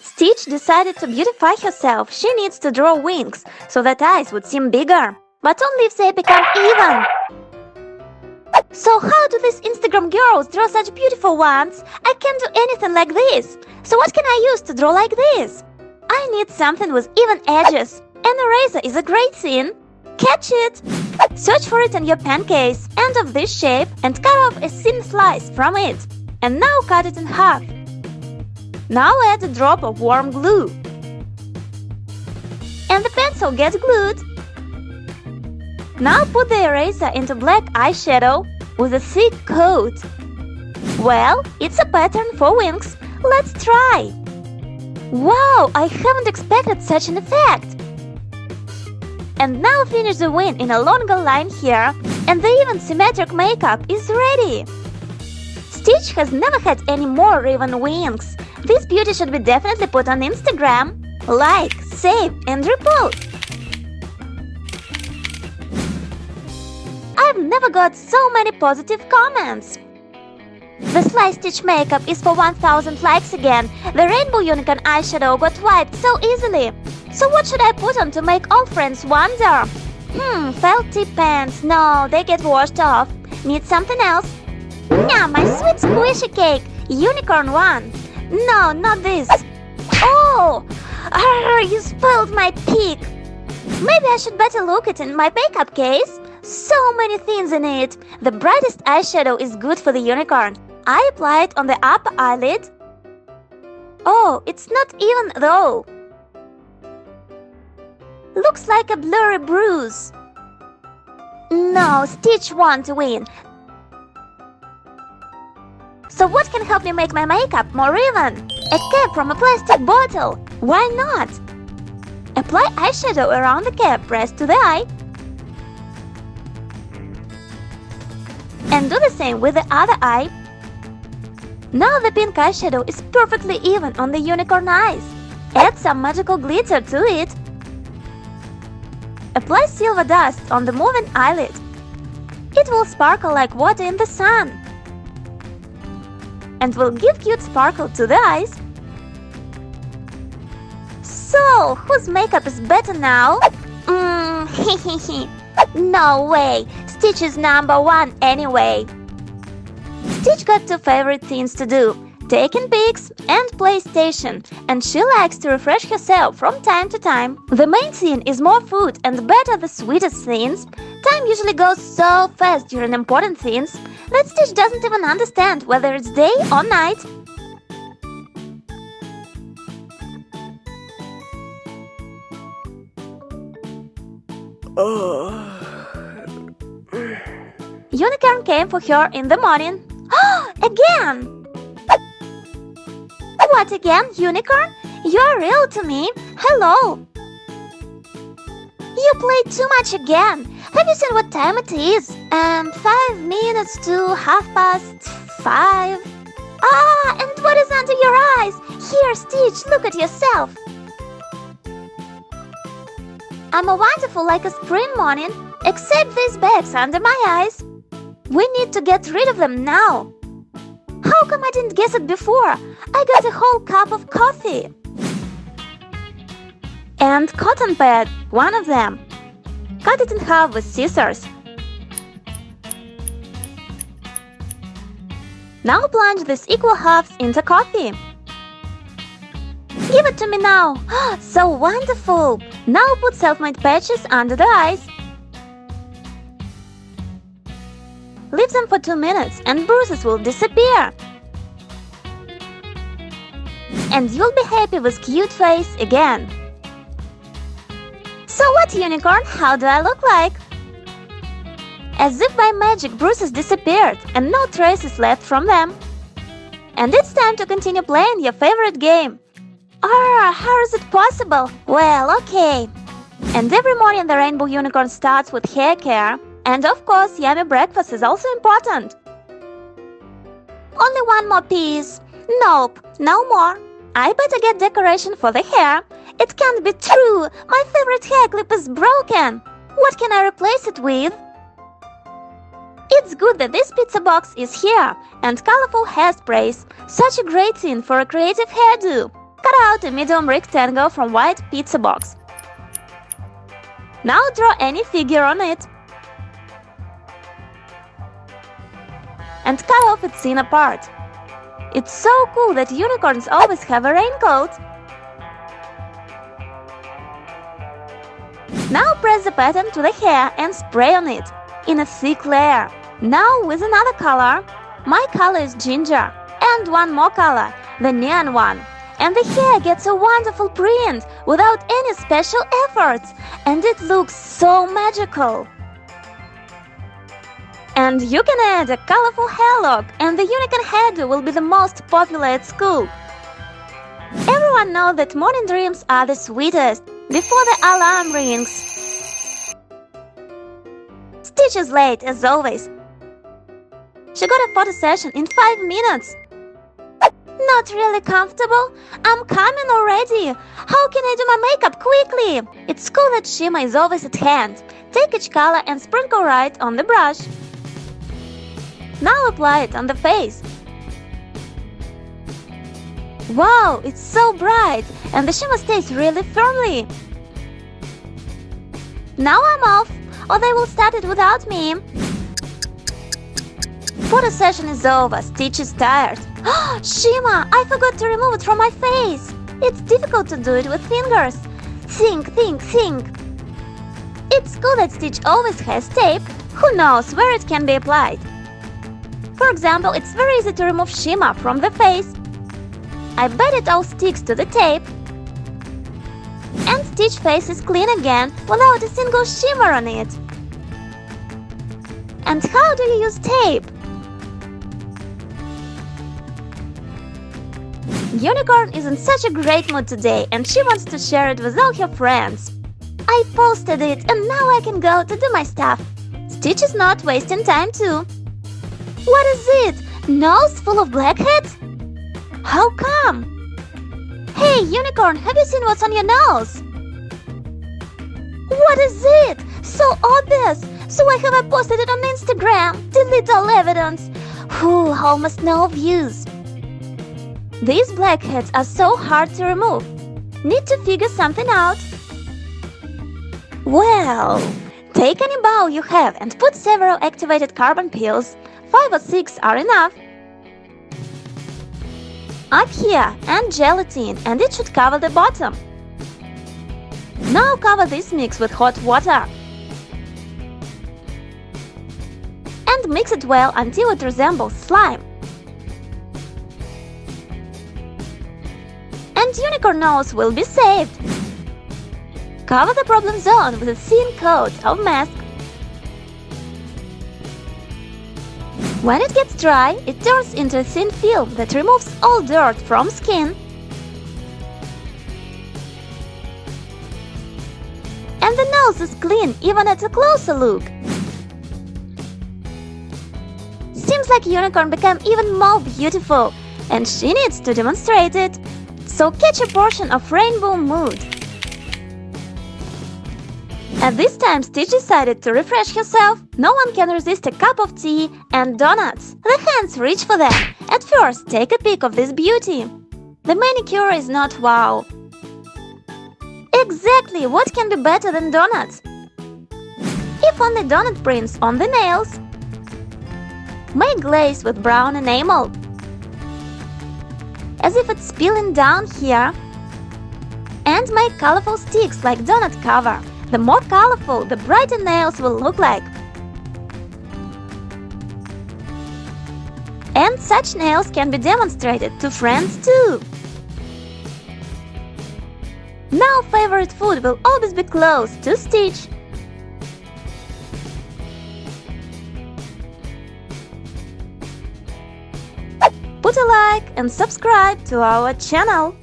Stitch decided to beautify herself. She needs to draw wings so that eyes would seem bigger, but only if they become even. So how do these Instagram girls draw such beautiful ones? I can't do anything like this. So what can I use to draw like this? I need something with even edges. An eraser is a great thing. Catch it! Search for it in your pen case, end of this shape, and cut off a thin slice from it. And now cut it in half. Now add a drop of warm glue. And the pencil gets glued. Now put the eraser into black eyeshadow with a thick coat. Well, it's a pattern for wings. Let's try! Wow, I haven't expected such an effect! And now finish the wing in a longer line here, and the even symmetric makeup is ready! Stitch has never had any more even wings. This beauty should be definitely put on Instagram. Like, save and repost! I've never got so many positive comments! The Sly Stitch makeup is for 1000 likes again. The Rainbow Unicorn eyeshadow got wiped so easily. So what should I put on to make all friends wonder? Felt tip pants. No, they get washed off. Need something else? Yeah, my sweet squishy cake. Unicorn one. No, not this. Oh! You spoiled my peak. Maybe I should better look it in my makeup case. So many things in it. The brightest eyeshadow is good for the unicorn. I apply it on the upper eyelid. Oh, it's not even though. Looks like a blurry bruise. No, Stitch won't win. So what can help me make my makeup more even? A cap from a plastic bottle. Why not? Apply eyeshadow around the cap, press to the eye. And do the same with the other eye. Now the pink eyeshadow is perfectly even on the unicorn eyes. Add some magical glitter to it. Apply silver dust on the moving eyelid. It will sparkle like water in the sun. And will give cute sparkle to the eyes. So, whose makeup is better now? No way! Stitch is #1 anyway. Stitch got two favorite things to do: taking pics and PlayStation, and she likes to refresh herself from time to time. The main thing is more food and better the sweetest things. Time usually goes so fast during important things that Stitch doesn't even understand whether it's day or night. Unicorn came for her in the morning. Again! What again, Unicorn? You're real to me. Hello! You played too much again. Have you seen what time it is? 5 minutes to 5:30. And what is under your eyes? Here, Stitch, look at yourself. I'm a wonderful like a spring morning, except these bags under my eyes. We need to get rid of them now. How come I didn't guess it before? I got a whole cup of coffee. And cotton pad, one of them. Cut it in half with scissors. Now plunge these equal halves into coffee. Give it to me now. So wonderful. Now put self-made patches under the eyes. Leave them for 2 minutes and bruises will disappear. And you'll be happy with cute face again. So what, Unicorn? How do I look like? As if by magic, bruises disappeared and no traces left from them. And it's time to continue playing your favorite game. How is it possible? Well, okay. And every morning the Rainbow Unicorn starts with hair care. And of course, yummy breakfast is also important. Only one more piece. Nope, no more. I better get decoration for the hair. It can't be true. My favorite hair clip is broken. What can I replace it with? It's good that this pizza box is here, and colorful hairsprays, such a great thing for a creative hairdo. Cut out a medium rectangle from white pizza box. Now draw any figure on it. And cut off its inner part. It's so cool that unicorns always have a raincoat. Now press the pattern to the hair and spray on it, in a thick layer. Now with another color. My color is ginger. And one more color, the neon one. And the hair gets a wonderful print without any special efforts. And it looks so magical. And you can add a colorful hair lock, and the unicorn hairdo will be the most popular at school. Everyone knows that morning dreams are the sweetest before the alarm rings. Stitch is late as always. She got a photo session in 5 minutes. Not really comfortable? I'm coming already. How can I do my makeup quickly? It's cool that shimmer is always at hand. Take each color and sprinkle right on the brush. Now apply it on the face. Wow, it's so bright, and the shimmer stays really firmly. Now I'm off, or they will start it without me. Photo session is over, Stitch is tired. Shimmer, I forgot to remove it from my face. It's difficult to do it with fingers. Think. It's cool that Stitch always has tape. Who knows where it can be applied? For example, it's very easy to remove shimmer from the face. I bet it all sticks to the tape. And Stitch face is clean again without a single shimmer on it. And how do you use tape? Unicorn is in such a great mood today, and she wants to share it with all her friends. I posted it, and now I can go to do my stuff. Stitch is not wasting time too. What is it? Nose full of blackheads? How come? Hey, Unicorn, have you seen what's on your nose? What is it? So obvious! So why have I posted it on Instagram? Delete all evidence. Whew, almost no views. These blackheads are so hard to remove. Need to figure something out. Well, take any bowl you have and put several activated carbon peels. 5 or 6 are enough. Up here, and gelatin, and it should cover the bottom. Now cover this mix with hot water. And mix it well until it resembles slime. And unicorn nose will be saved. Cover the problem zone with a thin coat of mask. When it gets dry, it turns into a thin film that removes all dirt from skin. And the nose is clean even at a closer look. Seems like unicorn became even more beautiful, and she needs to demonstrate it. So catch a portion of rainbow mood. At this time, Stitch decided to refresh herself. No one can resist a cup of tea and donuts. The hands reach for them. At first, take a peek of this beauty. The manicure is not wow. Exactly, what can be better than donuts? If only donut prints on the nails. Make glaze with brown enamel. As if it's peeling down here. And make colorful sticks like donut cover. The more colorful, the brighter nails will look like. And such nails can be demonstrated to friends too. Now favorite food will always be close to Stitch. Put a like and subscribe to our channel.